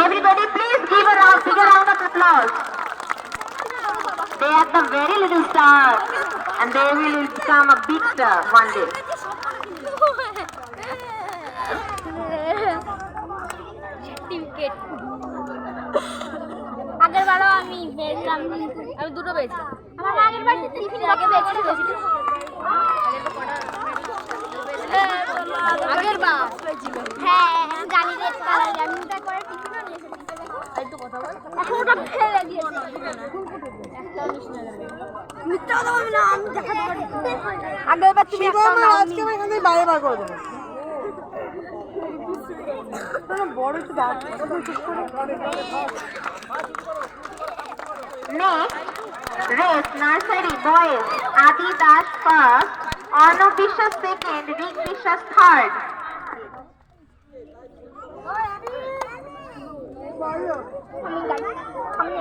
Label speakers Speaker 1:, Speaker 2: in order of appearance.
Speaker 1: Everybody, please give a bigger round of applause. They are the very little star, and they will become a big star one day.
Speaker 2: আগের বারও আমি পেয়েছিলাম, আমি দুটো পেয়েছিলাম। আমার আগের বার টিফিন আগে পেয়েছিল। আগের বার হ্যাঁ জানি রেড কালার, আমি ওটা করে টিফিনও নিয়েছি। একটু কথা বল, এখন ওটা ফেলে দিয়েছি। একটা মিশনে যাবে, মিথ্যা কথা বলবি না, আমি দেখাতে পারি। আগের বার তুমি একটা নাও,
Speaker 3: আজকে আমি এখান থেকে বাইরে বার করে দেবো। বড় একটু
Speaker 1: Next, race nursery boys Adi Das first, Arnav Vishwas second, Rick Vishwas third.
Speaker 2: আমি